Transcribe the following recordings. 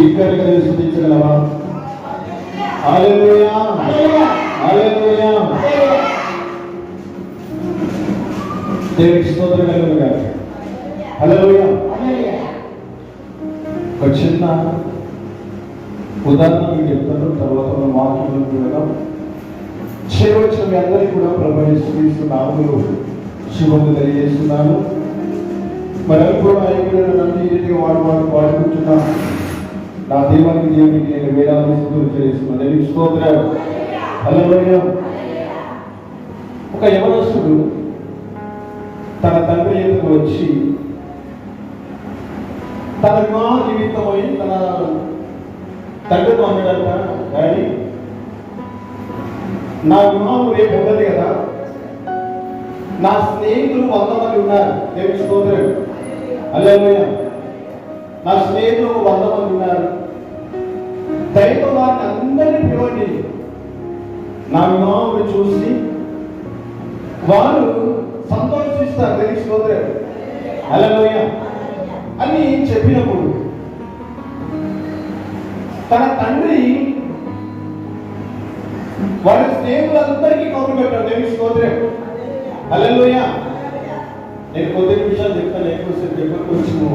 బిగ్గరగా స్తుతించగలవా? హల్లెలూయా, హల్లెలూయా. దేవునికి స్తోత్రం కలుగును గాక. హల్లెలూయా. ఒక చిన్న ఉదాహరణ మీకు చెప్తాను, తర్వాత మనం వాక్యంలోకి వెళ్దాం. చేరవచ్చిన మీ అందరికీ కూడా ప్రభువు యేసు క్రీస్తు నామములో శుభములు తెలియజేస్తున్నాను. మరి కూడా నన్ను ఈ రీతిగా వాడు పాడుకుంటున్నా నా దేవునికి నేను వేలాది స్తుతులు చేస్తున్నాను. దేవునికి స్తోత్రం. హల్లెలూయా. ఒక యవనస్తుడు తన తండ్రి ఎదుగు వచ్చి తన వివాహ నిమిత్తమై తన తండ్రితో అన్నాడంట, డాడీ నా వివాహం రేపు ఉన్నది కదా, నా స్నేహితులు 100 మంది ఉన్నారు. దేవుని స్తోత్రం. హల్లెలూయా. నా స్నేహితులు 100 మంది ఉన్నారు, దయతో వారిని అందరినీ పిలవండి, నా వివాహం చూసి వారు సంతోషిస్తారు. దేవుని స్తోత్రం. హల్లెలూయా అని చెప్పినప్పుడు తన తండ్రి వారి స్నేహితులందరికీ కబురు పెట్టారు. దేవుని స్తోత్రం. హల్లెలూయా. నేను కొద్ది నిమిషాలు చెప్తాను, ఎక్కువసేపు కొంచెము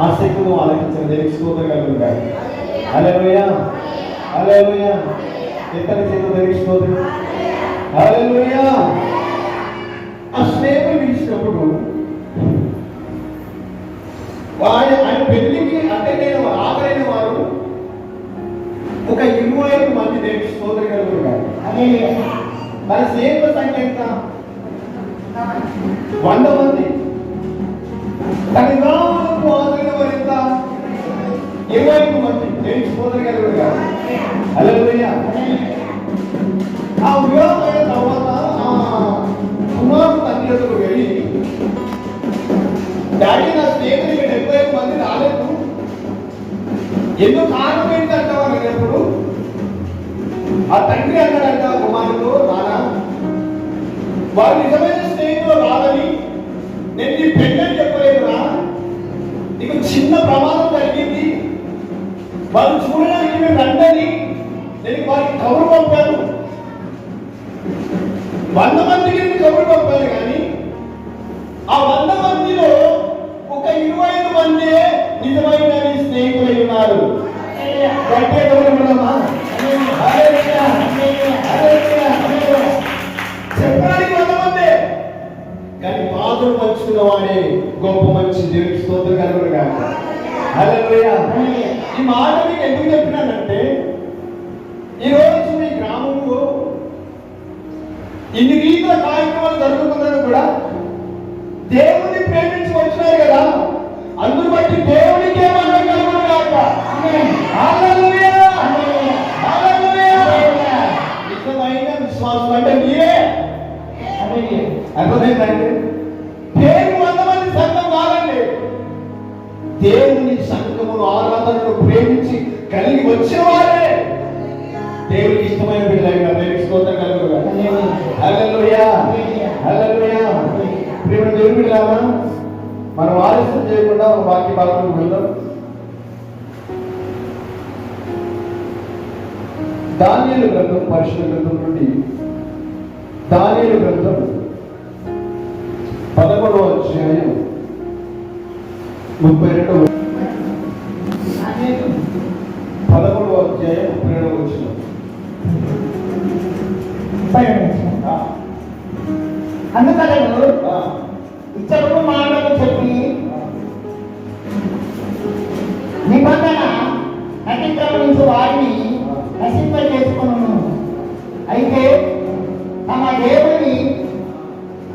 ఆసక్తితో ఆలోచించాను. దేవుని స్తోత్రం కలుగును. హల్లెలూయా, హల్లెలూయా. ఎత్తని చేతులు దేవుని స్తోత్రం. హల్లెలూయా. ఆ స్నేహితులు పిలిచినప్పుడు ఆయన పెళ్లికి అటెండ్ ఆఖరైన వారు ఒక 25 మంది. దేవుని స్తోత్రం కలుగును. తన స్నేహితుల సంఖ్య ఎంత? 100 మంది. తన వివాహాలకు హాజరైన వారు ఎంత? 25 మంది. దేవుని స్తోత్రం కలుగును. హల్లెలూయా. ఆ వివాహం అయిన తర్వాత కుమారుడు తండ్రి ఎదురు వెళ్ళి, డాడీ నా స్నేహితులు 75 మంది రాలేదు, ఎందుకు కారణం ఏంటంటావా? నేనప్పుడు ఆ తండ్రి అన్నాడంట కుమారుడు, నానా వారు నిజమైన స్నేహితులు రాదని నేను నీ పెళ్ళని చెప్పలేదురా, నీకు చిన్న ప్రమాదం జరిగింది, వాళ్ళు చూడడానికి మేము రండని నేను వారికి కబురు పంపాను. 100 మందికి నేను కబురు పంపాను, కానీ ఆ 100 మందిలో ఒక 25 మంది నిజమైన నీ స్నేహితులై ఉన్నారు. చెప్పడానికి 100 మందే, కానీ బాధలు పంచుకున్న వాడే గొప్ప మంచి. దేవునికి స్తోత్రం కలుగును గాక. హల్లెలూయా. ఈ మాట మీకు ఎందుకు చెప్పినానంటే, ఈరోజు మీ గ్రామంలో ఇన్ని రీతిల కార్యక్రమాలు జరుగుతున్నది కూడా దేవుని ప్రేమించి వచ్చినారు కదా, అందును బట్టి దేవునికే మహిమ కలుగును గాక. హల్లెలూయా, హల్లెలూయా. నిజమైన విశ్వాసం అంటే మీరే. అర్థమైందండి? దేవుని 100 మంది సంఘం కాదండి, దేవుని సంఘమును ఆరాధనను ప్రేమించి కలిగి వచ్చిన వారే దేవునికి ఇష్టమైన బిడ్డలుగా. దేవునికి స్తోత్రం కలుగును గాక. హల్లెలూయా, హల్లెలూయా. ప్రియమైన దేవుని బిడ్డలారా, మనం ఆలస్యం చేయకుండా ఒక వాక్య భాగంలోకి వెళ్దాం. దానియేలు గ్రంథం, పరిశుద్ధ గ్రంథం నుండి దానియేలు గ్రంథం 11వ అధ్యాయం 32వ 11వ అధ్యాయం 32వ వచనం. అందుకలను ఇచ్చడు మాటలు చెప్పి నిబంధన అతిక్రమించు వారిని నశింప చేసుకును. అయితే తమ దేవుని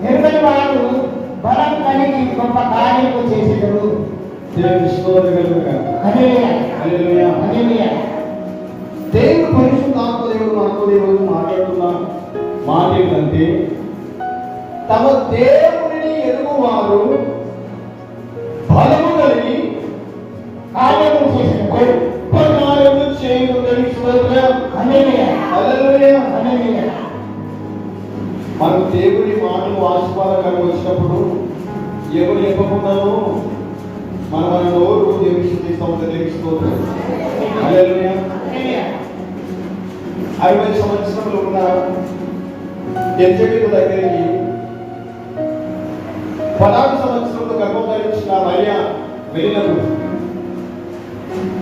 ఎరుగని వారు బలం కలిగి గొప్ప కార్యము చేసేటరు. దేవుడు పరిశుద్ధాత్మ దేవుడు మనతో దేవుడు మాట్లాడుతున్న మాట ఏంటంటే, తమ దేవుని ఎరుగువారు బలము కలిగి కార్యము చేసిన గొప్ప కార్యము చేయు. మనం దేవుని మాటలు ఆశీర్వాదకరంగా వచ్చినప్పుడు ఎవరు చెప్పకున్నాను మన నోరు దేవుని స్తుతిస్తూ ఉంటుంది. దేవుని స్తోత్రం. హల్లెలూయా. 60 సంవత్సరంలో ఉన్న ఎలిజబెత్ దగ్గరికి 16 సంవత్సరంలో గర్భం ధరించిన మరియా వెళ్ళినప్పుడు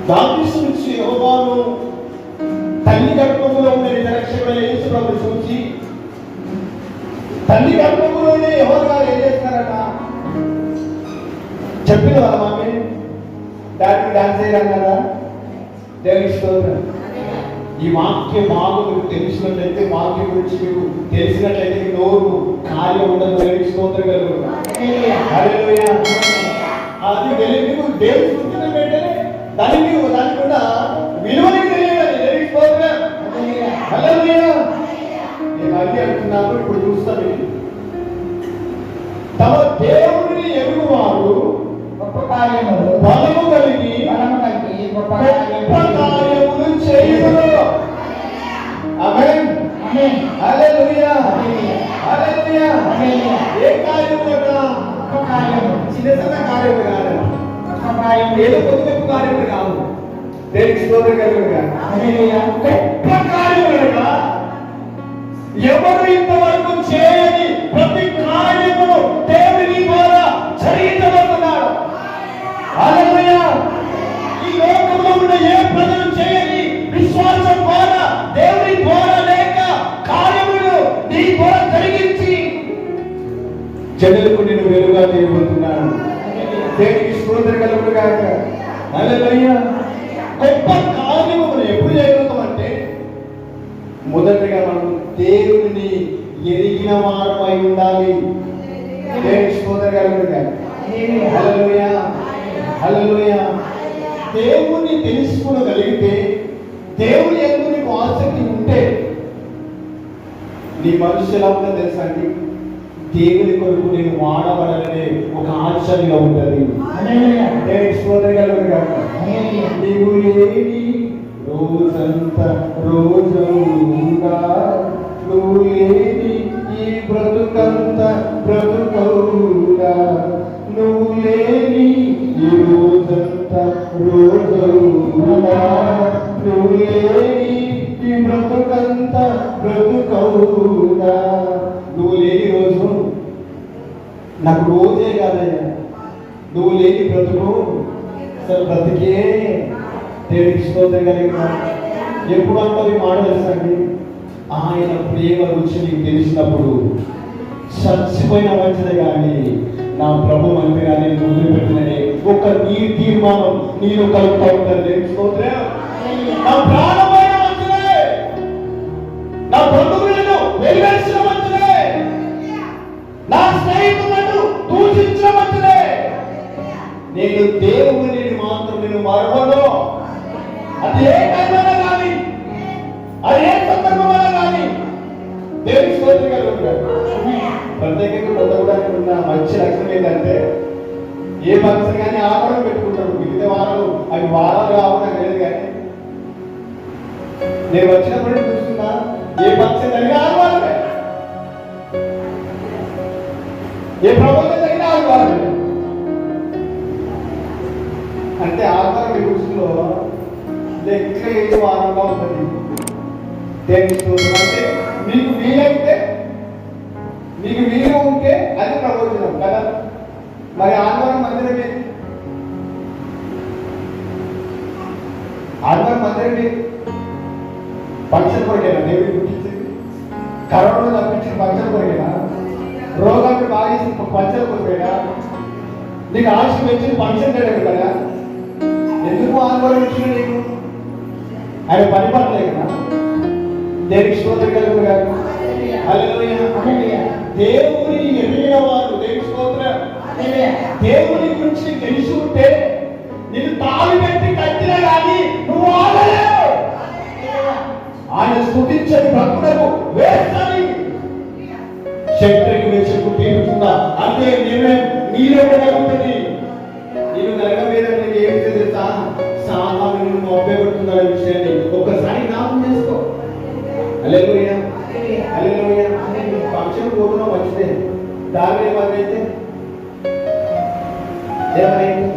బాప్తిస్మమిచ్చి యోహాను తల్లి గర్భములో ఉన్న నిజరక్షకుడైన యేసు ప్రభువును చూసి తల్లి గర్భములోనే యోహాను గారు ఏం చేస్తారట చెప్పిన వాళ్ళ మమ్మీ డాడీ డాన్స్ చేయడం కదా. దేవుని స్తోత్రం. ఈ వాక్యం బాగా మీకు తెలిసినట్లయితే, వాక్యం గురించి మీకు తెలిసినట్లయితే నోరు కార్యం ఉండదు. దేవుని స్తోత్రం కలుగు. హల్లెలూయా. అది మీకు దేవుని స్తుతించిన వెంటనే దానికి కూడా విలువని తెలియాలి. దేవుని స్తోత్రం. హల్లెలూయా. నేను అడిగి అంటున్నాను, ఇప్పుడు చూస్తాను. తమ దేవుడిని ఎరుగువారు గొప్ప కార్యములు బలము కలిగి గొప్ప కార్యములు చేయుదురు. ఆమేన్. హల్లెలూయా. హల్లెలూయా. ఏ కార్యములట? చిన్న చిన్న కార్యములు కాదు, ఏదో కొద్ది గొప్ప కార్యములు కాదు. దేవునికి స్తోత్రం కలుగుగా. గొప్ప కార్యములట. ఎవరు ఇంతవరకు చేయని ప్రతి కార్యమును దేవుని ద్వారా జరిగించబోతున్నాడు. హల్లెలూయా. ఈ లోకంలో ఉన్న ఏ ప్రజలు చేయని విశ్వాసం ద్వారా, దేవుని ద్వారా లేక కార్యములు నీ ద్వారా జరిగించి జనులకు నేను వెలుగుగా చేయబోతున్నాను. దేవునికి స్తోత్రం కలుగుగా. హల్లెలూయా. గొప్ప కార్యము మనం ఎప్పుడు చేయగలుగుతామంటే, మొదటిగా మనం దేవుడిని ఎరిగిన వారమై ఉండాలి. దేవునికి స్తోత్రం కలుగుగా. హల్లెలూయా. హల్లెలూయా. దేవుణ్ణి తెలుసుకోగలిగితే, దేవుని యందు నీకు ఆసక్తి ఉంటే, నీ మనసు ఎలా ఉంటుందో తెలుసా అండి? దేవుని కొరకు నేను వాడబడాలనే ఒక ఆశ్చర్యంగా ఉంటుంది. దేవునికి స్తోత్రం కలుగుగా. నీవు లేని రోజంతా రోజుగా, నువ్వు లేని ఈ బ్రతుకంతా బ్రతుకౌగా, నువ్వు లేని ఈ రోజంతా రోజుగా, నువ్వు లేని ఈ బ్రతుకంతా బ్రతుకౌగా. నువ్వు లేని రోజు నాకు రోజే కాదయ్యా, నువ్వు లేని బ్రతుకు అసలు బ్రతికే. దేవునికి స్తోత్రం కలిగిన. ఎప్పుడు అంటే మాట తెలుసండి, ఆయన ప్రేమ రుచి నీకు తెలిసినప్పుడు చచ్చిపోయిన మంచిదే కానీ నా ప్రభు మందిగా నేను ముందు పెట్టిననే ఒక నీ తీర్మానం నేను కలుగుతా ఉంటాను. దేవునికి స్తోత్రం. నా ప్రాణమైన మంచిదే, నా బంధువులను వెలివేసిన మంచిదే, నా స్నేహితులను దూషించిన మంచిదే. నేను దేవుని మాత్రం నేను మరవను. అది ఏ టైంలో కానీ, అది ఏ సందర్భంలో కానీ. దేవుని స్తోత్రం కలుగుతాడు. ప్రత్యేకంగా పొందడానికి ఉన్న మంచి లక్షణం ఏంటంటే, ఏ ఫంక్షన్ కానీ ఆపడం పెట్టుకుంటారు. మిగతా వారాలు అవి వారాలు కావడం లేదు. కానీ నేను వచ్చినప్పుడు చూస్తున్నా, ఏ ఫంక్షన్ జరిగినా ఆడవాళ్ళే, ఏ ప్రబోధం జరిగినా ఆడవాళ్ళే. అంటే ఆధారం మీ దృష్టిలో లెక్క ఏది వారంగా ఉంటుంది. దేవుని స్తోత్రం. అంటే మీకు వీలైతే, మీకు వీలు ఉంటే అది ప్రబోధనం కదా. మరి ఆదివారం మందిరం ఏంటి? ఆదివారం మందిరం ఏంటి? ఫంక్షన్ కొరకేనా దేవుడిని గుర్తించింది? కరోనా తప్పించిన ఫంక్షన్ కొరకేనా? రోగాన్ని బాగా చేసిన ఫంక్షన్ కొరకేనా? నీకు ఆశ పెంచిన ఫంక్షన్ చేయడం కదా. ఎందుకు ఆదివారం ఇచ్చిన నీకు? ఆయన పని పడలేదు కదా. దేవునికి స్తోత్రం కలుగుగా. హల్లెలూయా. దేవుని ఎరిగిన వారు, దేవునికి స్తోత్రం. దేవుని గురించి తెలిసి ఉంటే నిన్ను తాళి పెట్టి కట్టినా కానీ నువ్వు ఆగలేవు. ఆయన స్తుతించని భక్తులకు వేస్తని శక్తికి వెచ్చకు తీరుతుందా అంటే నీలో కలుగుతుంది. నీవు నరకవేదన నీకు ఏమి తెలుసా? సాతాను నిన్ను ఉపయోగపడుతుందనే విషయాన్ని ఒక్కసారి జ్ఞాపకం చేసుకో. హల్లెలూయా. హల్లెలూయా. ఫంక్షన్ పోతున్నావు మంచిదే, దాని ఏమైతే ఏమైంది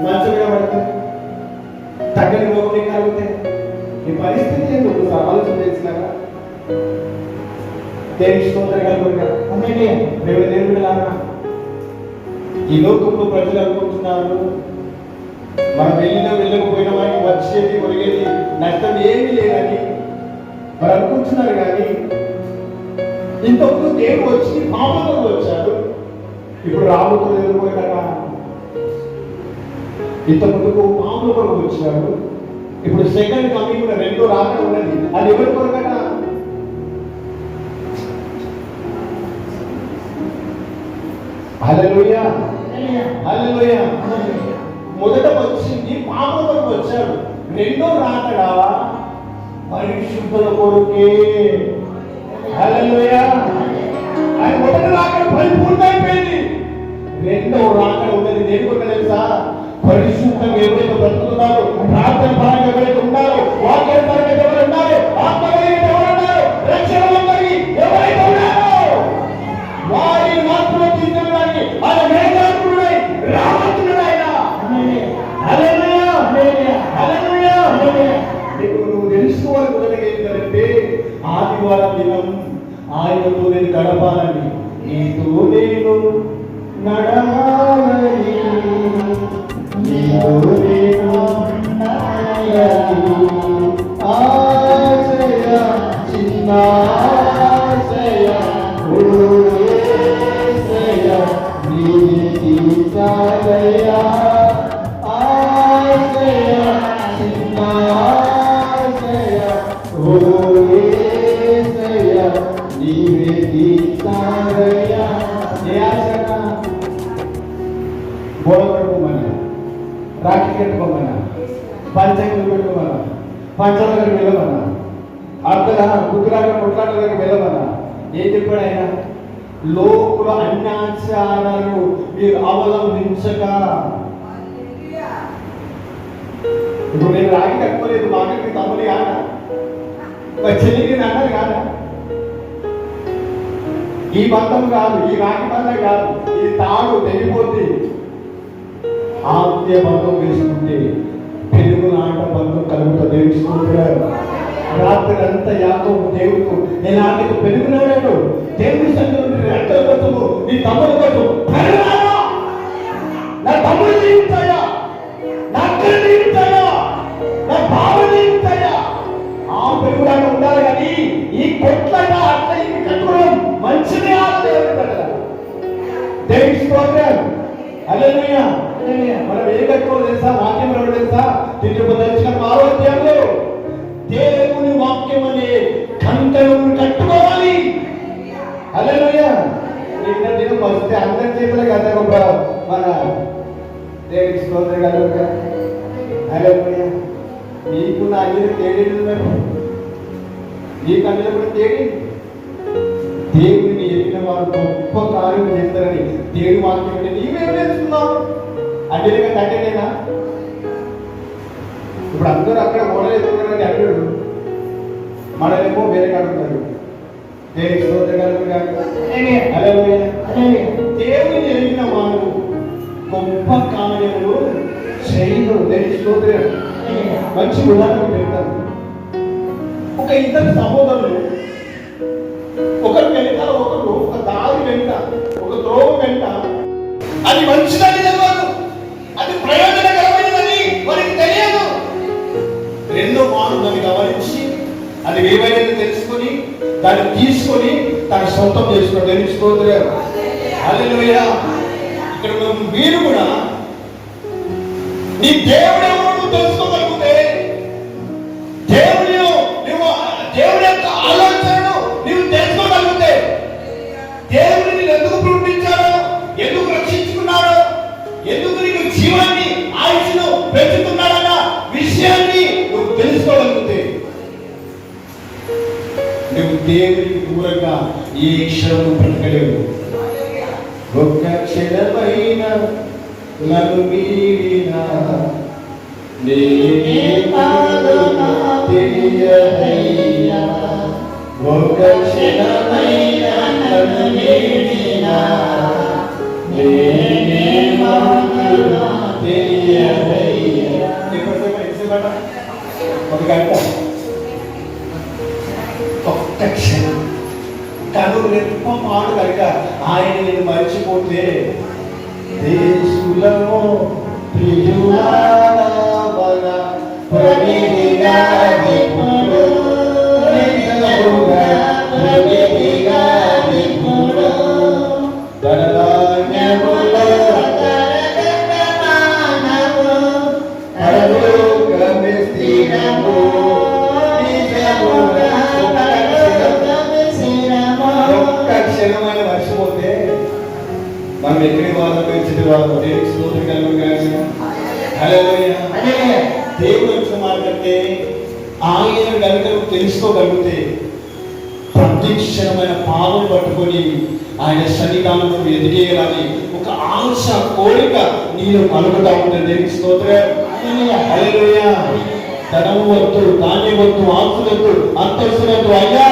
మంచం మీద పడితే తగ్గని రోగం కలిగితే ఈ పరిస్థితి ఎందుకు ఆలోచన చేసినారా? దేవుని స్తోత్రం కలుగునుగాక. దేవుని బిడ్డలారా, ఈ లోకంలో ప్రజలు అనుకుంటున్నారు మనం వెళ్ళకపోయినా వారికి వచ్చేది ఒరిగేది నష్టం ఏమీ లేదని మరి అనుకుంటున్నారు. కానీ ఇంతకుముందు దేవుడు వచ్చి పాపంలో వచ్చాడు, ఇప్పుడు రాబోతుంది ఎవరు కదా. ఇంతకుముందుకు పాముల కొరకు వచ్చాడు, ఇప్పుడు సెకండ్ కమింగ్ కూడా రెండో రాక ఉన్నది. అది ఎవరి కొరకట? హల్లెలూయా, హల్లెలూయా. మొదట వచ్చింది పాపం కొరకు వచ్చాడు, రెండో రాకడా పరిశుద్ధుల కొరకే. హల్లెలూయా. ఆయన మొదటి రాకడ పరిపూర్ణమైపోయింది, రెండో రాకడ ఉన్నది దేని కొరకు తెలుసా? పరిశుద్ధంగా ఎవరైతే బ్రతుకుతున్నారో, ప్రార్థన పరంగా ఎవరైతే ఉన్నారో, వాక్య పరంగా ఎవరు ఉన్నారో, ఆత్మగలిగిన ఎవరు ఉన్నారో, రక్షణలో ఎవరైతే ఉన్నారో వారిని మాత్రం తీసుకెళ్ళడానికి ఆయన మేఘాత్ముడై రాబోతున్నాడు. ఆయన హల్లెలూయా, హల్లెలూయా. నువ్వు తెలుసుకోవాలి మొదటిగా ఏంటంటే ఆదివారం దినం ఆయనతో నేను గడపాలని, నీతో నేను నడవాలని, నీతో నేను ఆశయ చిన్న ఆశయ నీతిసాలయా ఆశయ చిన్న ఆశయ ఓయేసయ నీతిసాలయా. ఏ ఆశట? బోధపడుకోమన్నా, రాఖీ కట్టుకోమన్నా, పంచకులు పెట్టుకోమన్నా, పంచల దగ్గర వెళ్ళమన్నా, అక్కడ కుదురాక కొట్లాట దగ్గర వెళ్ళమన్నా. ఏం చెప్పాడు ఆయన? లోకుల అన్యాచారాలు మీరు అవలంబించక. ఇప్పుడు నేను రాగి కట్టుకోలేదు, మాకి తమ్ముని కాదా, చెల్లికి అన్నది కాదా? ఈ బంధం కాదు, ఈ రాగి బంధం కాదు, ఇది తాడు తెగిపోద్ది. ఆత్మీయ బంధం వేసుకుంటే పెరుగు నాట బంధం కలుగుతుంది. రాత్రి అంతా యాకోబు దేవుడు నేను ఆటకు పెరుగునాడు, దేవుడి సంఘంలో రెక్కల కోసము, నీ తమ్ముడి కోసం నా తమ్ముడు జీవితాయా, నా అక్కలు జీవితాయా, నా బావ జీవితాయా. ఆ పెరుగులాట ఉండాలి కానీ ఈ కొట్లాట అట్లా ఇది కట్టుకోవడం మంచిది ఆలోచన. దేవుడి స్తోత్రం, హల్లెలూయా. మనం ఏం కట్టుకోవాలి తెలుసా? వాక్యం తెలుసా? తిరుపతి 6వ అధ్యాయంలో దేవుని వాక్యం అనే కంకణం కట్టుకోవాలి. హల్లెలూయా. నిన్న దినం వస్తే అందరి చేతుల కదా మన దేవుని స్తోత్రం కలుగుగా. హల్లెలూయా. నీకు నా అన్ని తేడి, నీకు అన్ని కూడా తేడి. దేవుడిని ఎరిగిన వారు గొప్ప కార్యం చేస్తారని దేవుడి వాక్యం అంటే నీవేం చేస్తున్నావు? అన్నిటిగా తగ్గలేదా? ఇప్పుడు అందరూ అక్కడ మోడల్ ఎదుగుతున్నారని అడ్డాడు, మనలేమో వేరే కాడున్నారు. దేవుని దేవుని ఎరిగిన వారు గొప్ప కార్యములు చేయరు. దేవుని స్తోత్రం. మంచి ఉదాహరణ పెడతారు. ఒక ఇద్దరు సహోదరులు ఒకరు వెంట, ఒకరు ఒక దారి వెంట, ఒక త్రోవ వెంట. అది మంచిదని తెలియదు, అది ప్రయోజనకరమైనదని వారికి తెలియదు. రెండో వారు దాన్ని గమనించి అది ఏమైనా తెలుసుకొని దాన్ని తీసుకొని తన సొంతం చేసుకున్నాడు. దేవుని స్తోత్రం, హల్లెలూయా. ఇక్కడ మీరు కూడా నీ దేవుడు ఎవరు తెలుసుకోగలిగితే, దేవుడి యొక్క ఆలోచనను నీవు తెలుసుకోగలిగితే, దేవుడిని ఎందుకు పుట్టించాడో, ఎందుకు రక్షించుకున్నాడో, ఎందుకు నీకు జీవాన్ని ఆయుష్ను పెంచుతున్నాడన్న విషయాన్ని నువ్వు తెలుసుకోగలిగితే, నువ్వు దేవునికి దూరంగా ఏ క్షణము బ్రతకలేవు. ఒక్క క్షణమైన నన్ను మీరినా తెలియదయ్యా. ఒక్క క్షణమైన నన్ను మీరినా తెలియదయ్యా. కూర్చుంటాడా? ఒక గంట, ఒక్క క్షణం తను రెప్ప మాట కనుక ఆయన నేను మర్చిపోతే దేశులము ప్రియులారా మన ప్రమిదిగా విపుడు, నిజముగా ప్రమిదిగా విపుడు, ధనధాన్యములో పరలోకమే స్థిరము, నిజముగా ఒక్క క్షణమైన మర్చిపోతే మనం ఎక్కడి వాళ్ళ పెంచిన వాళ్ళు దేవుడికి స్తోత్రం కలుగును గాక. హల్లెలూయా. దేవుడు వచ్చిన మాట కంటే ఆయన కనుక తెలుసుకోగలిగితే ప్రతి క్షణమైన పాపం పట్టుకొని ఆయన సన్నిధానంలో ఎదిగేయాలని ఒక ఆశ, కోరిక నీలో కలుగుతా ఉంటుంది. దేవుడికి స్తోత్రం. హల్లెలూయా. ధనము వద్దు, ధాన్యం వద్దు, ఆస్తులు వద్దు, అంతస్తు వద్దు. అయ్యా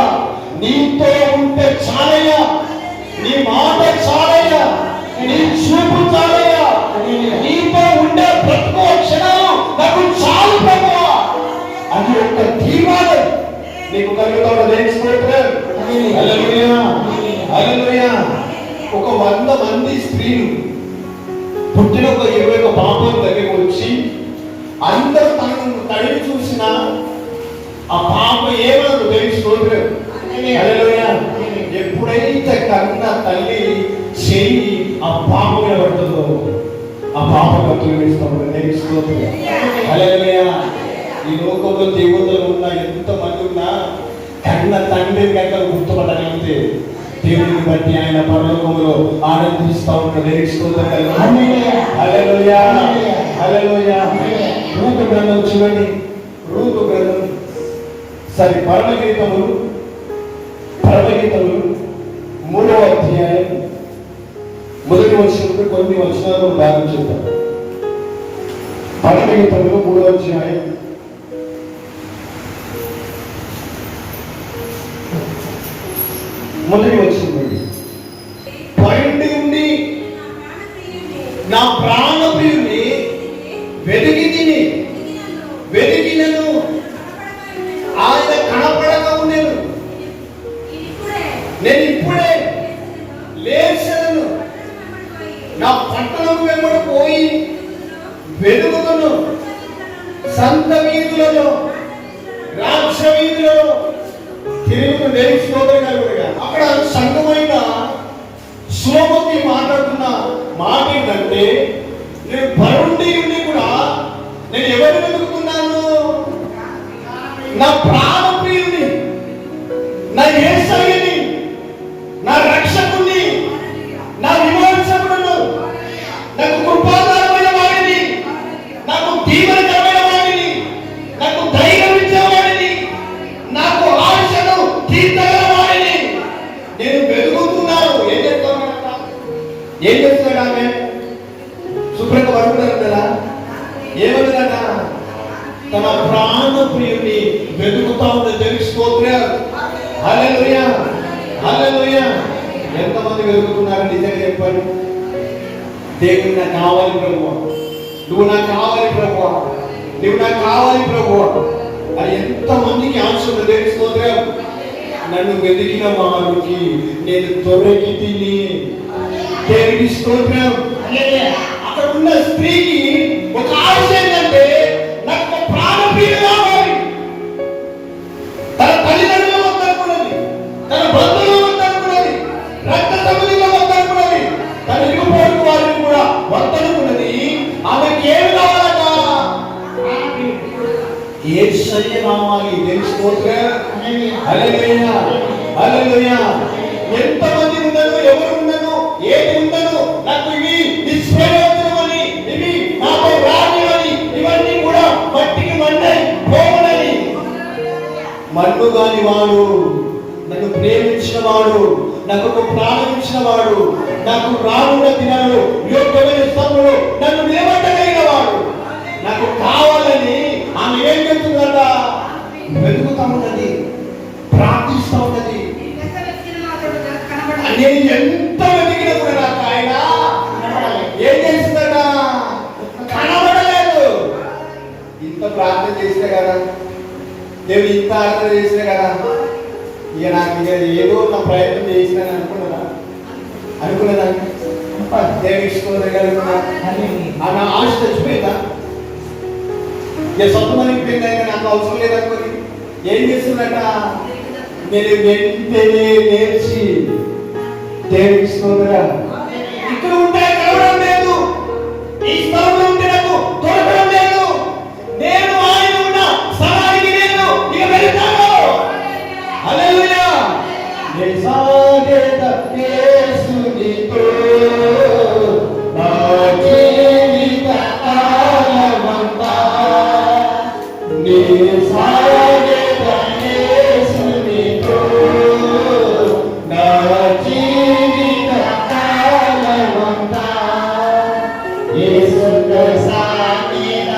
నీతో ఉంటే చాలయ్యా, నీ మాట చాలయ్యా, నీ చూపు చాలయ్యా, నీతో ఉండే ప్రతి క్షణం నాకు చాలు ప్రభువా అని ఒక తీర్మానం నీకు కలుగుతా ఉన్నది. హల్లెలూయా. హల్లెలూయా. ఒక 100 మంది స్త్రీలు పుట్టిన ఒక 21 పాపం దగ్గరికి వచ్చి అందరూ తనను తల్లి చూసిన ఆ పాప ఏమన్నా తెలుసుకోలేదు. హల్లెలూయా. ఎప్పుడైతే కన్న తల్లి చెయ్యి ఆ పాప మీద పడుతుందో ఆ పాప కత్తులు వేస్తాడు. హల్లెలూయా. ఈ లోకంలో దేవతలు ఉన్నా, ఎంతమంది ఉన్నా కన్న తండ్రి కనుక గుర్తుపట్టగలిగితే దేవుడిని బట్టి ఆయన పరలోకంలో ఆనందిస్తూ ఉంటాడు. హల్లెలూయా. హల్లెలూయా. రూతు గ్రంథం చూడండి. రూతు గ్రంథం పరమగీతములు 3వ అధ్యాయం మొదటి వచనం కొన్ని వచనాలు ధ్యానం చేద్దాం. పరమగీతములు 3వ అధ్యాయం మొదటి వచనం. పైనుండి ఉండి నా ప్రాణప్రియుని వెదికినను ఆయన కనపడక ఉండేను. నేను ఇప్పుడే లేచను, నా పట్టణం వెంబడి పోయి వెలుగులను, సంత వీధులలో, రాక్ష వీధులలో తిరుగుతూ నేర్చుకోగలిగా. అక్కడ సంఘమైన సోమకి మాట్లాడుతున్న మాట ఏంటంటే, నేను పరుండి ఉండి కూడా నేను ఎవరు వెతుకుతున్నాను? నా ప్రాణప్రియుని, నా యేసయ్యని, నా రక్షకుని, నా విమోచకుడును, నాకు కృపాధారమైన వాడిని, నాకు దీవెనకరమైన వాడిని, నాకు ధైర్యం ఇచ్చేవాడిని, నాకు ఆశను తీర్చగల వాడిని నేను వెతుకుతున్నాను. ఏం చేస్తున్నాడు ఆమె? శుభ్రంగా పడుకున్నారు కదా. ఏమన్నదట? తన ప్రాణప్రియుని వెతుకుతా ఉన్నది. తెలుసుకోవట్లేదు. హల్లెలూయా. హల్లెలూయా. ఎంతమంది వెతుకుతున్నారు? నిజంగా చెప్పారు. దేవుడు నాకు కావాలి ప్రభువా, నువ్వు నాకు కావాలి ప్రభువా, నువ్వు నాకు కావాలి ప్రభువా అని ఎంతమందికి ఆశ ఉంది? తెలుసుకోవట్లేదు. నన్ను వెతికిన వారికి నేను దొరికి తిని. దేవుడికి స్తోత్రం. అక్కడ ఉన్న స్త్రీకి ఒక ఆశ ఏంటంటే, నాకు ఒక ప్రాణప్రియుడు కావాలి. తన తల్లిదండ్రులు వద్దనుకున్నది, తన బంధువులు వద్దనుకున్నది, రక్త సంబంధిలో వద్దనుకున్నది, తన ఇరుపోటు వారిని కూడా వద్దనుకున్నది. ఆమెకి ఏమి కావాలట? యేసయ్య నామాన్ని తెలుసుకోవట్లేదు. హల్లెలూయా. హల్లెలూయా. ఎంతమంది ఉన్నాను, ఎవరు ఉన్నాను, ఏది ఉన్నాను, నాకు ఇవి నిష్ప్రయోజనమని, ఇవి నాతో రానివని, ఇవన్నీ కూడా మట్టికి మన్నై పోవనని. మన్ను కాని వాడు, నన్ను ప్రేమించిన వాడు, నాకు ఒక ప్రాణం ఇచ్చిన వాడు, నాకు రానున్న దినాలు యోగ్యమైన స్థలంలో నన్ను నిలబెట్టగలిగిన వాడు నాకు కావాలని ఆమె ఏం చెప్తుందట? వెతుకుతా ఉన్నది, ప్రార్థిస్తా ఉన్నది. నేను ఎంత వెతికినా కూడా నాకు ఆయన ఏం చేస్తుందట? కనబడలేదు. ఇంత ప్రార్థన చేస్తే కదా, దేవుడు ఇంత ఆరాధన చేస్తే కదా, ఇక నాకు ఇక ఏదో నా ప్రయత్నం చేసినాను అనుకున్నదా దేవుడి ఇష్టం దగ్గర నా ఆశ చచ్చిపోయిందా? ఇక సొంతం అనిపోయిందా? నాకు అవసరం లేదనుకోని ఏం చేస్తుందట, నేను వెంటనే నేర్చి దేవుడి ఇష్టం ఇక్కడ ఉంటే కలవడం లేదు, ఈ స్థలంలో ఉంటే నాకు దొరకడం లేదు, నేను ఆయన ఉన్న స్థలానికి నేను ఇక వెళ్తాను. హల్లెలూయా. నిజాగేత యేసునితో నా జీవిత కాలమంతా నిజాగేత యేసునితో నా జీవిత కాలమంతా యేసుతో సాగిన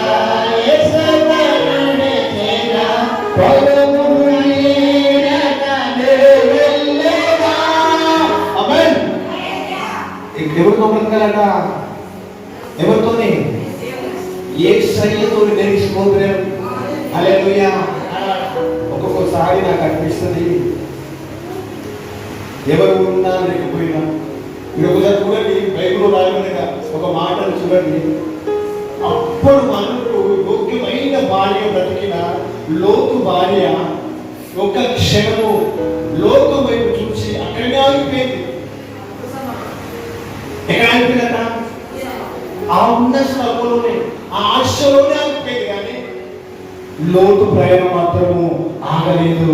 యేసువరుని చేర ఎవరితో బ్రతకాలట? ఎవరితోని? యేసయ్యతో నేర్చుకోలేం. హల్లెలూయా. ఒక్కొక్కసారి నాకు అనిపిస్తుంది, ఎవరు ఉన్నా లేకపోయినా, మీరు ఒకసారి చూడండి, బైబిల్లో రాయబడిన ఒక మాటను చూడండి. అప్పుడు మనకు యోగ్యమైన భార్య బ్రతికిన లోతు భార్య ఒక క్షణము లోకం వైపు చూసి అక్కడనే ఆగిపోయింది. ఎక్కడ ఆగిపోయిందట? ఆ ఉన్న స్థలంలోనే, ఆ ఆశలోనే ఆగిపోయింది. కానీ లోతు ప్రయాణం మాత్రము ఆగలేదు.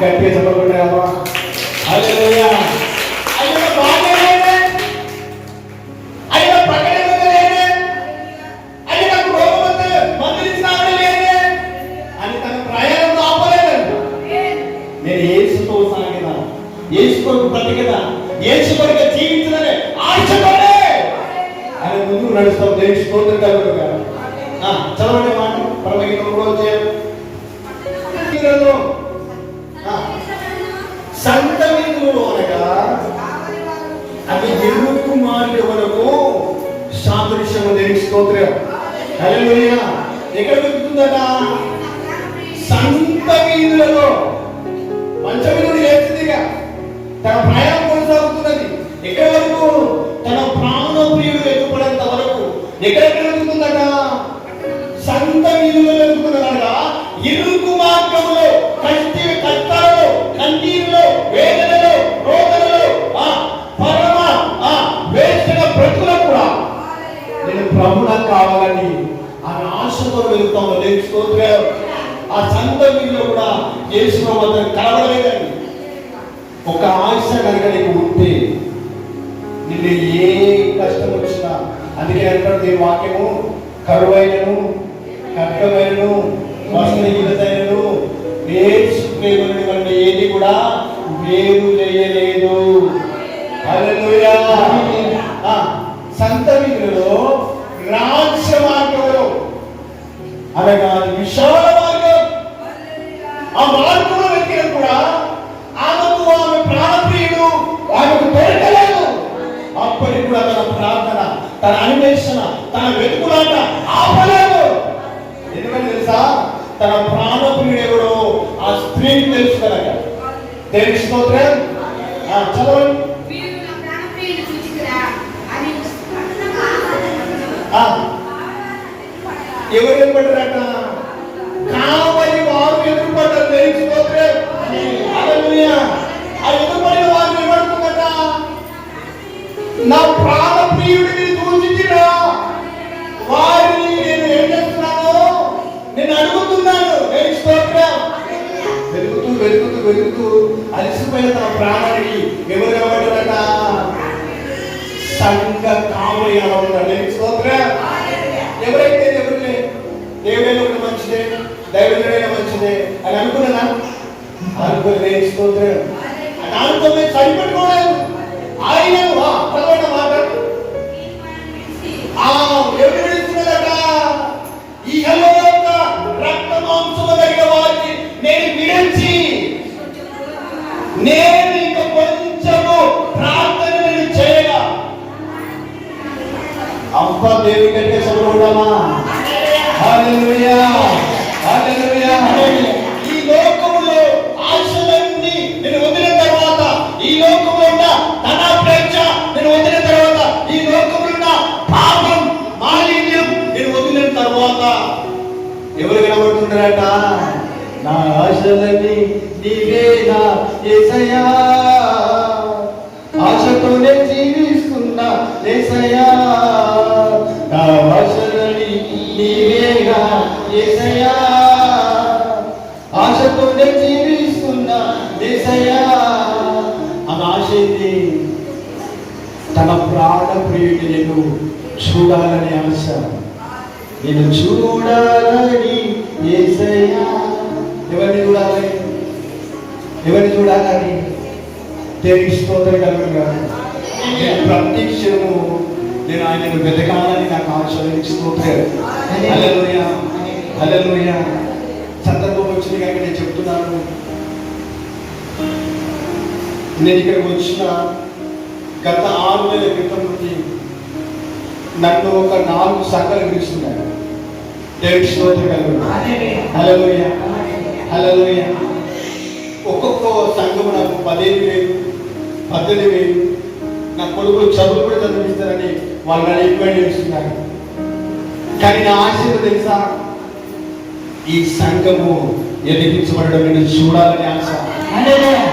గట్టిగా చెప్పబడ్డావా? హల్లెలూయా. ఆయన బాగలేదే, ఆయన ప్రకటనలేదే, ఆయన రోగం వస్తే మందులిస్తాడలేదే అని తన ప్రయాణం ఆపలేదంట. నేను యేసుతో సాగినా, యేసుతో బ్రతికినా, యేసు కొరకు జీవించదనే ఆశతోనే ఆయన ముందుకు నడుస్తాం. దేవుని స్తోత్రం కలుగునుగా. చదవండి మాట పరమగీతంలో సంత విందులు అనగా అది ఇరుకు మార్గ వరకు సాదృశ్యము. దేవుని స్తోత్రం. హల్లెలూయా. ఎక్కడ దొరుకుతుందట? సంత వీధులలో. పంచమినుడు లేచిందిగా, తన ప్రయాణం కొనసాగుతున్నది. ఎక్కడ వరకు? తన ప్రాణప్రియుడు ఎదుగుపడేంత వరకు. ఎక్కడ జరుగుతుందట? సంత వీధులలో జరుగుతున్నదట. ఇరుకు మార్గములో, కష్టాలలో, కన్నీరులో, వేదనలో, రోదనలో, పరమ వేదన బ్రతుకులో కూడా నేను ప్రభువులా కావాలని ఆ ఆశతో వెళ్తాము. దేవుని స్తోత్రం. ఆ సంత వీధిలో కూడా యేసు వద్ద కలవలేదండి. ఒక ఆశ కనుక నీకు ఉంటే నిన్ను ఏ కష్టం వచ్చినా, అందుకే అంటారు ఈ వాక్యము, కరువైనను కట్టమైనను వస్త్రహీనతైనను యేసు ప్రేమను కంటే ఏది కూడా వేరు చేయలేదు. హల్లెలూయా. సంత వీధిలో రాజ్య మార్గంలో అనగా విశాల మార్గం, ఆ మార్గంలో వ్యక్తులు కూడా ఆమెకు ఆమె ప్రాణప్రియుడు ఆమెకు దొరకలేదు. అప్పటికి కూడా తన ప్రార్థన, తన అన్వేషణ, తన వెతుకులాట ఆపలేదు. ఎందుకంటే తెలుసా? తన ప్రాణప్రియుడు ఎవడో ఆ స్త్రీకి తెలుసు కనుక. దేవుని స్తోత్రం. చదవండి. ఎవరు ఎదురుపడ్డారట? కావలి వారు ఎదురుపడ్డారు. దేవుని స్తోత్రం. హల్లెలూయా. ఆ ఎదురుపడిన వారు ఏమడుతుందట? నా ప్రాణప్రియుడిని చూచితిరా, వారిని నేను ఏం చేస్తున్నాను? నేను అడుగుతున్నాను. దేవుని స్తోత్రం. వెతుకుతూ వెతుకుతూ వెతుకుతూ అలసిపోయిన తన ప్రాణానికి ఎవరు కనబడ్డారట? సంఘ కావలి కనబడ్డారు. దేవుని స్తోత్రం. ఎవరైతే ఎవరులే, దేవుడైనా ఒకటి మంచిదే, దైవజుడైనా మంచిదే అని అనుకున్నా అనుకుని. దేవుని స్తోత్రం. దాంతో మేము సరిపెట్టుకోలేదు. ఆయన మాట ఎవరు విడుస్తున్నదట? ఇహలోక రక్త మాంసము కలిగిన వారికి నేను విడిచి, నేను ఇంక కొంచెము ప్రార్థన చేయగా అబ్బా దేవుని కంటే సభలో ఉండమా? హల్లెలూయా. నీవేనా యేసయ్యా, ఆశతోనే జీవిస్తున్నా యేసయ్యా, నా ఆశలని నీవేనా యేసయ్యా, ఆశతోనే జీవిస్తున్నా యేసయ్యా. ఆమె ఆశ ఏంటి? తన ప్రాణ ప్రియుడి నేను చూడాలని ఆశ, నేను చూడాలని యేసయ్యా. ఎవరిని చూడాలి? ఎవరిని చూడాలని? దేవునికి స్తోత్రం కలుగునుగాక. నేను ప్రతి క్షణము నేను ఆయనను వెతకాలని నాకు ఆశ. స్తోత్రం. హల్లెలూయా, హల్లెలూయా. సందర్భం వచ్చింది కనుక నేను చెప్తున్నాను. నేను ఇక్కడికి వచ్చిన గత 6 నెలల క్రితం నుండి నన్ను ఒక 4 సంఘాలు పిలుస్తున్నాడు. దేవునికి స్తోత్రం కలుగునుగాక. హల్లెలూయా, హల్లెలూయా. ఒక్కొక్క సంఘం నాకు 15,000, 18,000, నా కొడుకులు చదువులు కూడా చదివిస్తారని వాళ్ళు నన్ను ఇన్వైట్ చేస్తున్నారు. కానీ నా ఆశ తెలుసా? ఈ సంఘము ఎదిగించబడడం నేను చూడాలని ఆశ.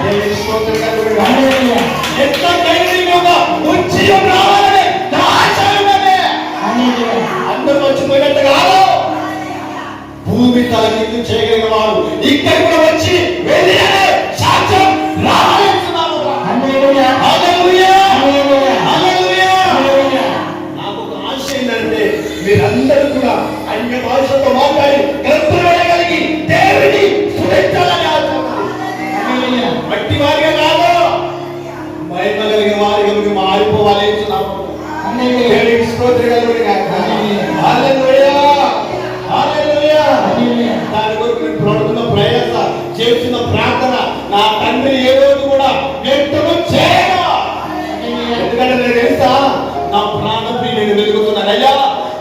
దేవునికి స్తోత్రం కలుగునుగాక. ఎంత ధైర్యంగా ఉద్యమం రావాలని నా ఆశ ఉన్నది. అందరూ వచ్చిపోయినట్టు కాదు. భూమి తలకిందు చేయగలిగిన వారు ఇక్కడ కూడా వచ్చి వెళ్ళినే సాక్ష్యం రావాలనుకున్నాము. హల్లెలూయా, హల్లెలూయా, హల్లెలూయా. నాకు ఒక ఆశ ఏంటంటే మీరందరూ కూడా అన్య భాషతో మాట్లాడి గ్రంథం వేయగలిగి దేవుని స్తుతించాలని ఆశ. మట్టి వారిగా కాదు, మహిమ కలిగిన వారిగా మీరు మారిపోవాలి అంటున్నాము. దేవునికి స్తోత్రం కలుగునుగాక. హల్లెలూయా, హల్లెలూయా. దాని కొరకు నేను పడుతున్న ప్రయాస, చేస్తున్న ప్రార్థన నా తండ్రి ఏ రోజు కూడా వ్యక్తము చేయగా. ఎందుకంటే నేను తెలుసా, నా ప్రాణ ప్రియుని వెలుగుతున్నాను. అయ్యా,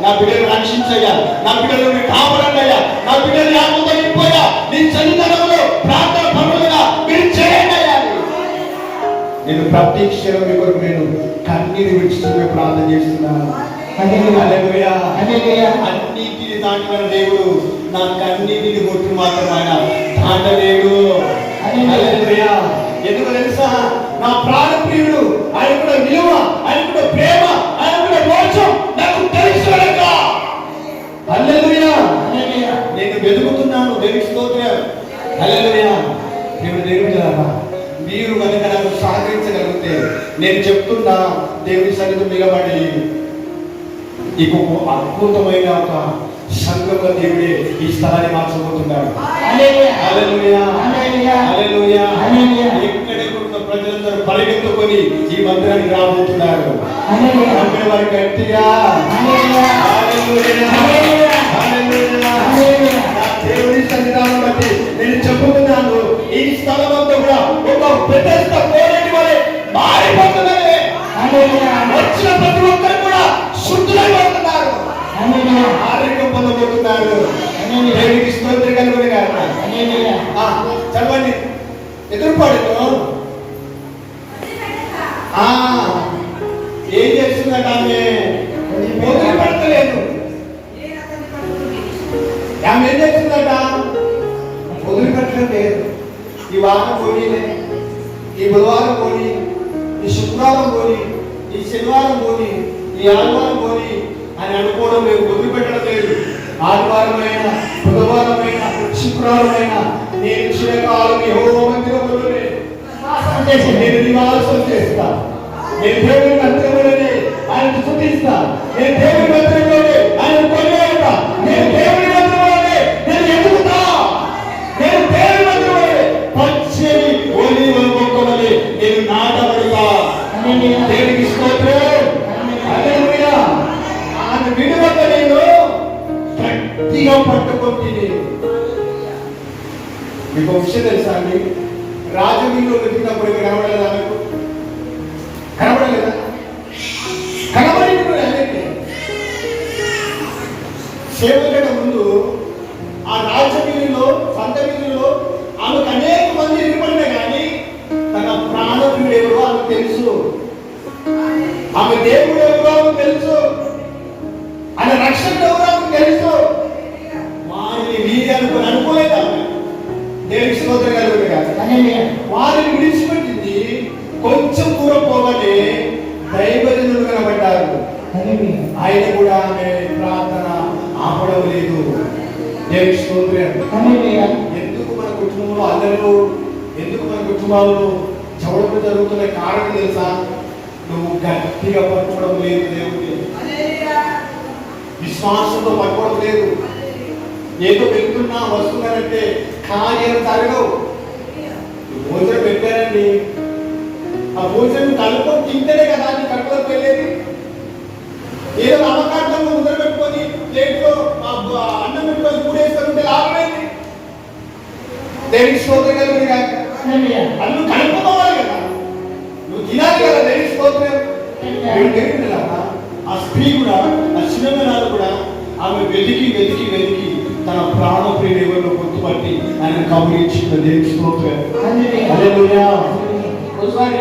నా బిడ్డను రక్షించయ్యా, నా బిడ్డలను కాపాడండి అయ్యా, నా బిడ్డలు యాభై అయిపోయా నీ చందనంలో ప్రార్థన పనులుగా మీరు చేయండి అయ్యా. నేను ప్రతి క్షణం మీ కొరకు నేను కన్నీరు విడిచి ప్రార్థన చేస్తున్నాను. హల్లెలూయా, హల్లెలూయా. అన్నిటిని దాటిన దేవుడు నా కన్నీటిని కొట్టు మాత్రం ఆయన దాటలేడు. హల్లెలూయా. ఎందుకు తెలుసా? నా ప్రాణ ప్రియుడు, ఆయన కూడా విలువ, ఆయన కూడా ప్రేమ, ఆయన కూడా మోక్షం నాకు తెలుసు కనుక. హల్లెలూయా, హల్లెలూయా. నేను వెతుకుతున్నాను. దేవునికి స్తోత్రం. హల్లెలూయా. దేవుడు దేవుడు మీరు కనుక నాకు సహకరించగలిగితే నేను చెప్తున్నా, దేవుని సన్నిధిలో నిలబడి ఇంకొక అద్భుతమైన ఒక సంఘంలో దేవుడే ఈ స్థలాన్ని మార్చబోతున్నాడు. హల్లెలూయా, హల్లెలూయా. ఎక్కడికి ఉన్న ప్రజలందరూ పరిగెత్తుకొని ఈ మందిరానికి రాబోతున్నారు. వారి గట్టిగా దేవుని సన్నిధానం బట్టి నేను చెప్పుకున్నాను, ఈ స్థలం అంతా కూడా ఒక పెద్ద కోనేటి వలె మారిపోతున్నది. వచ్చిన ప్రతి ఒక్కరు కూడా శుద్ధులైపోతున్నారు, ఆరోగ్యం పొందబోతున్నారు. దేవునికి స్తోత్రం కలుగునుగాక. చదవండి. ఎదురుపడుతూ ఏం చేస్తుందట? ఆమె వదిలిపెట్టలేదు. ఆమె ఏం చేస్తుందట? వదిలిపెట్టలేదు. ఈ వారం పోనీలే, ఈ బుధవారం పోనీ, ఈ శుక్రవారం పోనీ, ఈ శనివారం పోనీ, ఈ ఆదివారం పోనీ అని అనుకోవడం లేదు, వదిలిపెట్టడం లేదు. ఆదివారమైనా, బుధవారమైనా, శుక్రవారమైనా నేను చిరకాలం యెహోవా మందిరములోనే నేను నివాసం చేస్తా. నేను దేవుని మందిరంలోనే ఆయన స్తుతిస్తా. నేను దేవుని మందిరంలోనే ఆయన కొనియాడతా. నేను దేవుని మందిరంలోనే నేను ఎదుగుతా. నేను దేవుని మందిరంలోనే పచ్చని ఒలీవ మొక్కవలె నేను నాటబడతా. దేవునికి స్తోత్రం. హల్లెలూయా. ఆయన విడువక నేను గట్టిగా పట్టుకుంటే. మీకు ఒక విషయం తెలుసా అండి? రాజవీధిలో వెతికినప్పుడు కనబడలేదా? మీకు కనబడలేదా? కనబడి సేవల ముందు ఆ రాజవీధిలో, సంత వీధిలో ఆమెకు అనేక మంది నిలబడినా కానీ తన ప్రాణప్రియుడు ఎవరో ఆమెకు తెలుసు. ఆమె దేవుడు ఎవరో ఆమెకు తెలుసు. ఆయన రక్షకుడు ఎవరో ఆమెకు తెలుసు. వారిని వీధి అనుకోలేదు ఆమె. దేవునికి స్తోత్రం కలుగునుగాక. హల్లెలూయా. వారిని విడిచిపెట్టింది. కొంచెం దూరం పోగానే దైవజనులు కనబడ్డారు. హల్లెలూయా. ఆయన కూడా ఆమె ప్రార్థన ఆపడం లేదు. దేవుని స్తోత్రం. హల్లెలూయా. ఎందుకు మన కుటుంబంలో అందరూ, ఎందుకు మన కుటుంబాల్లో చవడలు జరుగుతున్న కారణం తెలుసా? నువ్వు గట్టిగా పట్టుకోవడం లేదు దేవుని, విశ్వాసంతో పట్టుకోవడం లేదు. ఏదో వెళ్తున్నా వస్తున్నానంటే కార్యం జరగవు. భోజనం పెట్టారండి, ఆ భోజనం కలుపుకొని తింటేనే కదా నీ కడుపులోకి వెళ్ళేది. ఏదో నమ్మకార్థంగా ముద్ర పెట్టుకొని ప్లేట్లో అన్నం పెట్టుకొని కూడేస్తుంటే లాభమైంది. దేవుని స్తోత్రం కలిగింది కాక హల్లెలూయా. అన్ను కలుపుకోవాలి కదా, నువ్వు తినాలి కదా. దేవుని స్తోత్రం. ఆ స్త్రీ కూడా, ఆ చిన్ననాలు కూడా ఆమె వెతికి వెతికి వెతికి తన ప్రాణ ప్రియుడు ఎవరిలో గుర్తుపట్టి ఆయన కబురించిన దేవుని స్తోత్రం. హల్లెలూయా. ఒకసారి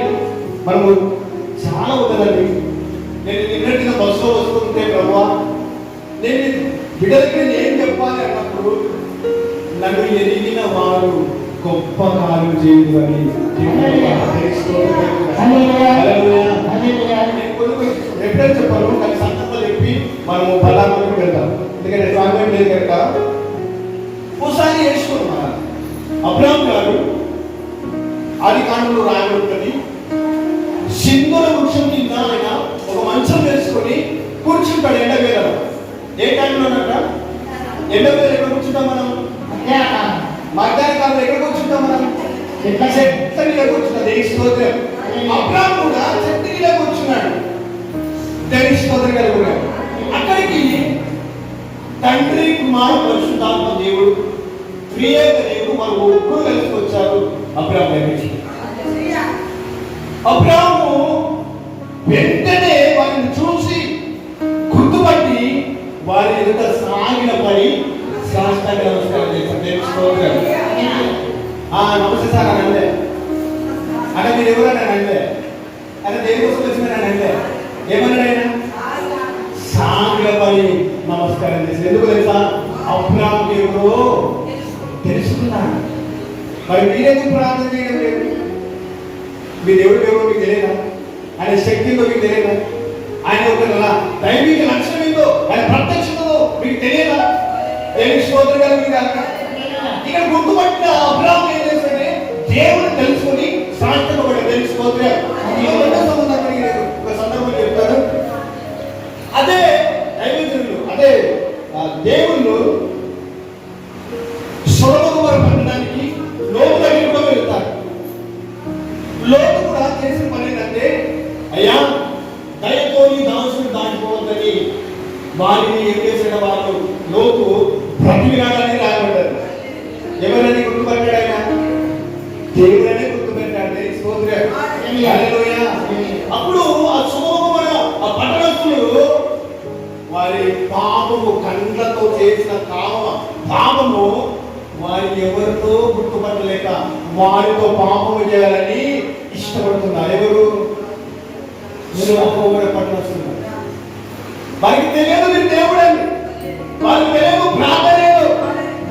మనము చాలా ఉందండి. నేను నిన్నటిన బస్సులో వస్తుంటే ప్రభువా, నేను బిడ్డలకి ఏం చెప్పాలి అన్నప్పుడు నన్ను ఎదిగిన వారు గొప్ప కార్యం చేయదు అని ఎప్పుడైనా చెప్పాను. కానీ సందర్భాలు చెప్పి మనము బలానికి వెళ్తాం. ఎందుకంటే స్వామి లేదు కనుక ఒకసారి వేసుకున్నాం. అబ్రాహం గారు ఆది కాండంలో రాయబడుతుంది, సింధూర వృక్షం కింద ఆయన ఒక మంచం వేసుకొని కూర్చుంటాడు ఎండవేళలో. ఏ టైంలోనట? ఎండవేళ ఎక్కడ కూర్చుంటాం మనం? మధ్యాహ్న కాలంలో ఎక్కడ కూర్చుంటాం మనం? చెట్ల మీద కూర్చుంటాం. దేవుని స్తోత్రం. అబ్రాహం కూడా చెట్టు మీద కూర్చున్నాడు. దేవుని స్తోత్రం కలుగుతున్నాడు. అక్కడికి తండ్రి కుమార పరిశుద్ధాత్మ దేవుడు, త్రియేక దేవుడు వారు ఒక్కరు కలిసి వచ్చారు అబ్రాహం దగ్గరికి. అబ్రాహము వెంటనే వారిని చూసి గుర్తుపట్టి వారి ఎదుట సాగిన పడి సాష్టాంగ నమస్కారం చేశారు. నమస్తే సార్ అని అంటే అంటే మీరు ఎవరని అంటే అంటే దేని కోసం వచ్చిందని అంటే ఏమన్నాడు ఆయన? సాగిలపడి నమస్కారం చేశారు. ఎందుకు తెలుసా? అబ్రాహం ఎవరో తెలుసుకున్నాడు. మరి మీరెందుకు ప్రార్థన చేయడం లేదు? మీ దేవుడు ఎవరో మీకు తెలియదా? ఆయన శక్తి ఏందో మీకు తెలియదా? ఆయన ఒక దైవిక లక్షణం ఏందో, ఆయన ప్రత్యక్షతతో మీకు తెలియదా? దేవుని స్తోత్రం కలిగింది. ఇక్కడ గుర్తుపట్టిన అబ్రాహం ఏం చేస్తాడే? దేవుని తెలుసుకొని సాంతపడే. దేవుని స్తోత్రం. సంబంధం కలిగలేదు. ఒక సందర్భం చెప్తారు. అదే దైవజనులు, అదే దేవుళ్ళు సొలొమోను పట్టణానికి లోతు దగ్గరికి కూడా వెళ్తారు. లోతు కూడా చేసిన పని ఏంటంటే, అయ్యా దయతోని దాసుని దాటిపోవద్దని వారిని ఏం చేసిన వాళ్ళు లోతు ప్రతివిధానాన్ని రాయబడ్డారు. ఎవరని గుర్తుపట్టాడు ఆయన? దేవుడనే గుర్తుపెట్టాడు. స్తోత్రం. హల్లెలూయా. అప్పుడు ఆ సొలొమోను ఆ పట్టణస్థులు వారి పాపము, కండ్లతో చేసిన పాపము వారి ఎవరితో గుర్తుపట్టలేక వారితో పాపము చేయాలని ఇష్టపడుతున్నారు. ఎవరు? పట్టణస్తున్నారు. వారికి తెలియదు మీరు దేవుడని, వారికి తెలియదు ప్రార్థన లేదు,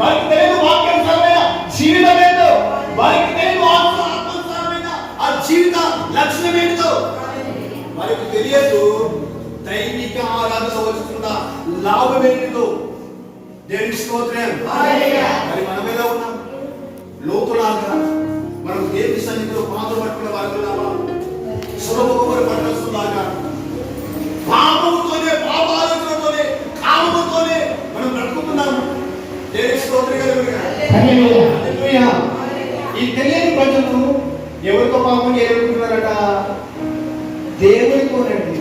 వారికి తెలియదు వాక్యానుసారమైన జీవితం ఏంటో, వారికి తెలియదు ఆత్మానుసారమైన ఆ జీవిత లక్షణం ఏంటో వారికి తెలియదు. దైవిక ఆరాధన వస్తున్న లాభం ఏంటిదో. దేవుని స్తోత్రం. మరి మనం ఎలా ఉన్నాం? లోతులాగా మనం దేవుని సన్నిధిలో పాత్ర పట్టుకున్న వారు సులభమైన పట్టణస్తులాగా పాపముతోనే, పాప ఆలోచనతోనే, కామముతోనే మనం బ్రతుకుతున్నాము. దేవుని స్తోత్రం హల్లెలూయా. ఈ తెలియని ప్రజలు ఎవరితో పాపం చేరుకుంటున్నారట? దేవునితోనండి.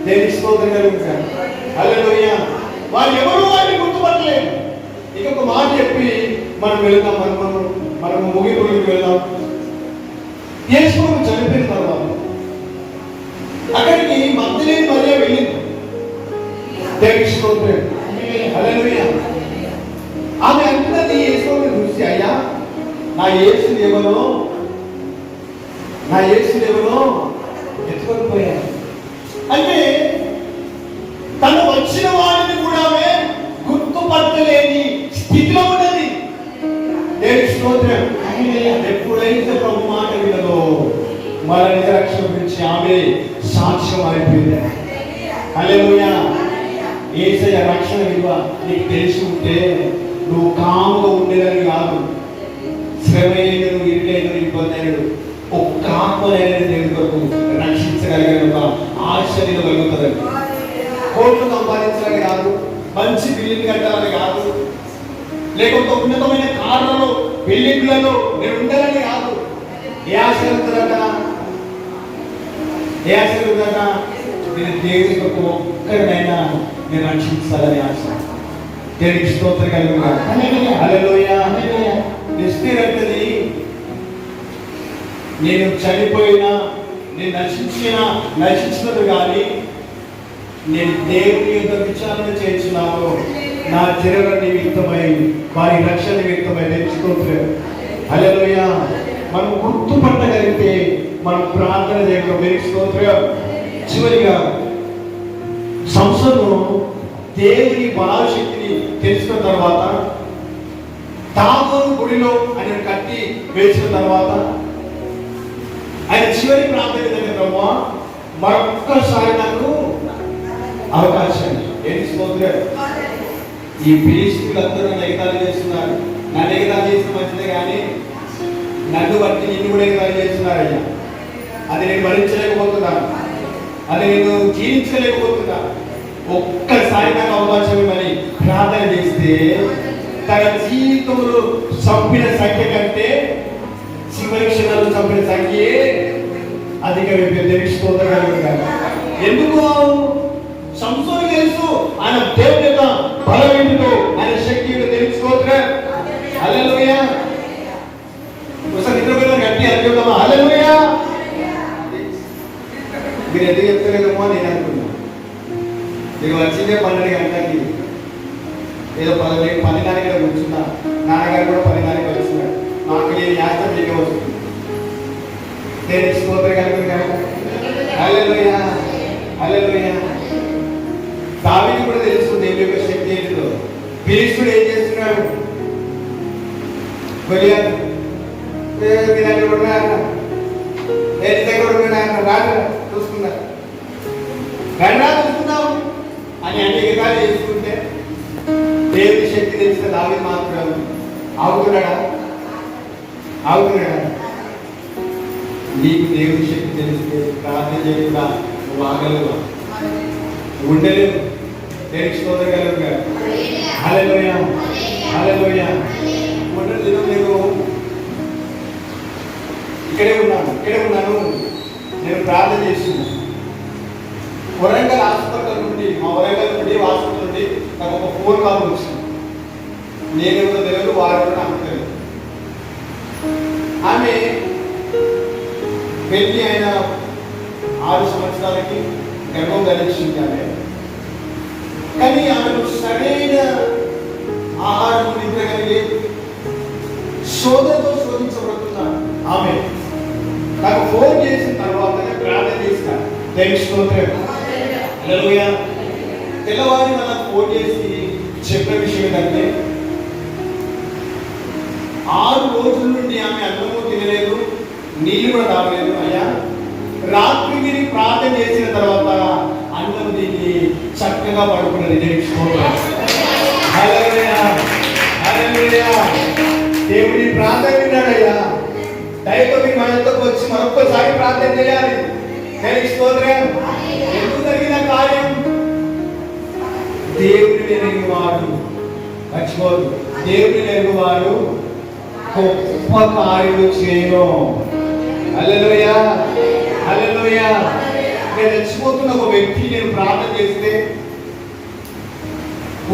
దేవుని స్తోత్రం హల్లెలూయా. వారు ఎవరు వారిని గుర్తుపట్టలేదు. ఇంకొక మాట చెప్పి మనం వెళ్దాం. మనము ముగింపులకు వెళ్దాం. యేసు చనిపోయిన తర్వాత అక్కడికి మగ్దలేని మరియ వెళ్ళింది. దేవుని స్తోత్రం హల్లెలూయా. ఆమె అంటున్నది యేసుని చూసి, అయ్యా నా యేసు ఎవరో ఎత్తుకొని పోయాను అంటే తను వచ్చిన వాడిని కూడా ఆమె గుర్తుపట్టలేని స్థితిలో ఉన్నది. దేవుని స్తోత్రం. ఎప్పుడైనా మన నిజ రక్షణ గురించి ఆమె సాక్ష్యం అయిపోయింది. హల్లెలూయా. యేసయ్య రక్షణ విలువ నీకు తెలిసి ఉంటే నువ్వు కాముగా ఉండేదని కాదు, శ్రమ అయినను ఇరుకైనను ఇబ్బంది అయినడు ఒక్క ఆత్మనైన దేవుని కొరకు రక్షించగలిగిన ఒక ఆశ్చర్యం కలుగుతుందండి. కోట్లు సంపాదించాలని కాదు, మంచి బిల్డింగ్ కట్టాలని కాదు, లేకపోతే ఉన్నతమైన కార్లలో బిల్డింగ్లలో నేను ఉండాలని కాదు. ఏ ఆశ కలుగుతుందట? ఏ ఆశ కలుగుతుందట? నేను దేవుని కొరకు ఒక్కరినైనా నేను రక్షించాలని ఆశ. దేవునికి స్తోత్రం కలుగుతాను. హల్లెలూయా. నిష్ఠిరతది నేను చనిపోయినా, నేను నశించినది కానీ నేను దేవుని యొక్క విచారణ చేస్తున్నాను. నా చర్యల నిమిత్తమై, వారి రక్షణ నిమిత్తమై నేర్చుకోవట్లేదు. హల్లెలూయా. మనం గుర్తుపట్టగలిగితే మనం ప్రార్థన చేయడం నేర్చుకోవట్లేదు. చివరిగా సంస్థను దేవుని బలాశక్తిని తెలిసిన తర్వాత తాబోరు గుడిలో ఆయన కట్టి వేసిన తర్వాత ఆయన చివరి ప్రార్థన దగ్గర మరొక్కసారి నాకు అవకాశం ఏంటి? ఈ ఫిలిష్తీయులందరూ ఎగతాళి చేస్తున్నారు. నన్ను ఎగతాళి చేసిన మంచిదే కానీ నన్ను బట్టి నిన్ను కూడా ఎగతాళి చేస్తున్నారు అయ్యా. అది నేను భరించలేకపోతున్నాను, అది నేను జీవించలేకపోతున్నాను. ఒక్కసారి నాకు అవకాశం ఇవ్వని ప్రార్థన చేస్తే తన జీవితంలో చంపిన సంఖ్య కంటే చివరి క్షణాలు చంపిన సంఖ్యే అధికమైపోయింది. ఎందుకు? సంసోను తెలుసు ఆయన దేవుని యొక్క బలం ఏంటో, ఆయన శక్తి ఏంటో తెలుసుకోవట్లే. హల్లెలూయా. ఒకసారి నిద్రపోయిన గట్టి అనుకుందామా? హల్లెలూయా. మీరు ఎందుకు చెప్తలేదేమో నేను అనుకున్నాను. మీరు వచ్చిందే 12 గంటలకి, ఏదో 12 కూర్చున్నా. నాన్నగారు కూడా 12 వచ్చినాడు. నాకు నేను యాత్ర మీకే వస్తుంది. నేను స్తోత్రం కలుగుతాను. హల్లెలూయా. హల్లెలూయా. దావీదు కూడా తెలుసు దేవుని యొక్క శక్తి ఏంటో. ఫిలిష్తీయుడు ఏం చేస్తున్నాడు? గొలియాతు మీ దగ్గర కూడా నేను దగ్గర కూడా రాదు చూసుకున్నా, రండా చూసుకున్నావు అని అన్ని ఎగాలు చేసుకుంటే దేవుని శక్తి తెలిసిన దావీదు మాత్రం ఆగుతున్నాడా? నీకు దేవుని శక్తి తెలిస్తే ప్రార్థన చేయకుండా నువ్వు ఆగలేవు, ఉండలేవు. దేవునికి స్తోత్రం కలుగుగా. హల్లెలూయా. హల్లెలూయా. మొదటి దినం నేను ఇక్కడే ఉన్నాను. నేను ప్రార్థన చేస్తున్నాను. వరంగల్ హాస్పిటల్ నుండి, మా వరంగల్ నుండి హాస్పిటల్ నుండి నాకు ఒక ఫోన్ కాల్ వచ్చింది. నేనేమో తెలియదు, వారు కూడా నాకు తెలియదు. ఆమె పెళ్లి అయిన 6 సంవత్సరాలకి గర్భం ధరించింది ఆమె. కానీ ఆమెకు సరైన ఆహారం నిద్ర కలిగి శోధనతో శోధించబడుతున్నాను. ఆమె నాకు ఫోన్ చేసిన తర్వాత ప్రార్థన చేస్తాను. తెల్లవారి నాకు ఫోన్ చేసి చెప్పిన విషయం ఏంటంటే 6 రోజుల నుండి ఆమె అన్నము తినలేదు, నీళ్ళు కూడా తాగలేదు. అయ్యా, రాత్రి మీరు ప్రార్థన చేసిన తర్వాత అన్నం తిని చక్కగా పడుకున్నది. దేవుని ప్రార్థన విన్నాడయ్యా. దయతో మీ మనతో వచ్చి మరొక్కసారి ప్రార్థన చేయాలి. ఎందుకు జరిగిన కార్యం? దేవుని ఎరుగువాడు, మర్చిపోదు, దేవుని ఎరుగువాడు గొప్ప కార్యము చేయను. హల్లెలూయా. హల్లెలూయా. నేను చచ్చిపోతున్న ఒక వ్యక్తి నేను ప్రార్థన చేస్తే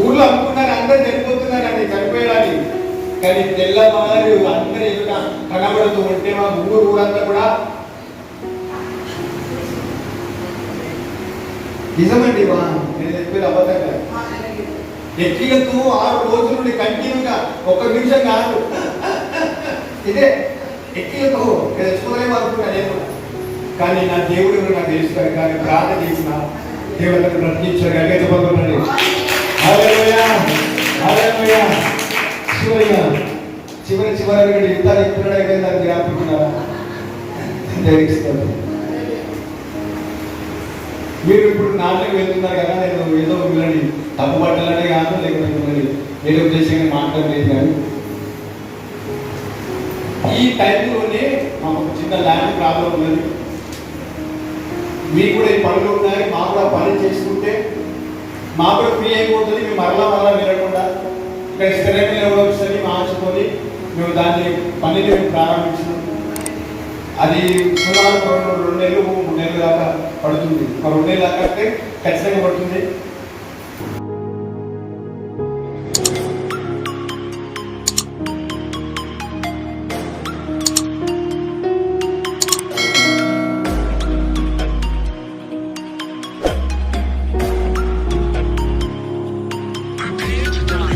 ఊళ్ళో అనుకున్నాను అందరూ చనిపోతున్నారని, చనిపోయాడని. కానీ తెల్లవారు అందరూ ఎదుట కనబడుతూ ఉంటే మా ఊరంతా కూడా నిజమండి. నేను చెప్పేది అబద్ధంగా. ఎక్కిలతో 6 రోజుల నుండి కంటిన్యూగా 1 నిమిషం కాదు, ఇదే ఎక్కిలతో తెలుసుకోలేము అనుకున్నా నేను. కానీ నా దేవుడు నాకు తెలుస్తాడు. కానీ ప్రార్థన చేసిన దేవుడు బ్రతికించాడు. చెప్పబోతున్నాడు. హల్లెలూయా. హల్లెలూయా. చివరి యుద్ధాలు ఎప్పుడైనా జ్ఞాపకున్నారా? దేవునికి స్తోత్రం. మీరు ఇప్పుడు నాన్నకి వెళ్తున్నారు కదా, నేను ఏదో మిమ్మల్ని తప్పు పట్టాలనే కాదు, లేకపోతే మిమ్మల్ని ఏదో ఉద్దేశంగా మాట్లాడలేదు. కానీ ఈ టైంలోనే మాకు ఒక చిన్న ల్యాండ్ ప్రాబ్లం ఉన్నది. మీకు కూడా ఈ పనులు ఉన్నాయి, మాకు కూడా పని చేసుకుంటే మాకు కూడా ఫ్రీ అయిపోతుంది. మేము మరలా వెళ్ళకుండా ఇక్కడ స్థిరంగా ఇవ్వవచ్చని మా ఆశతోని మేము దాన్ని పనిని మేము ప్రారంభించినాం. అది సుమారు 2 నెలలు 3 నెలలు దాకా పడుతుంది. 2 నెలలు దాకా ఖచ్చితంగా పడుతుంది.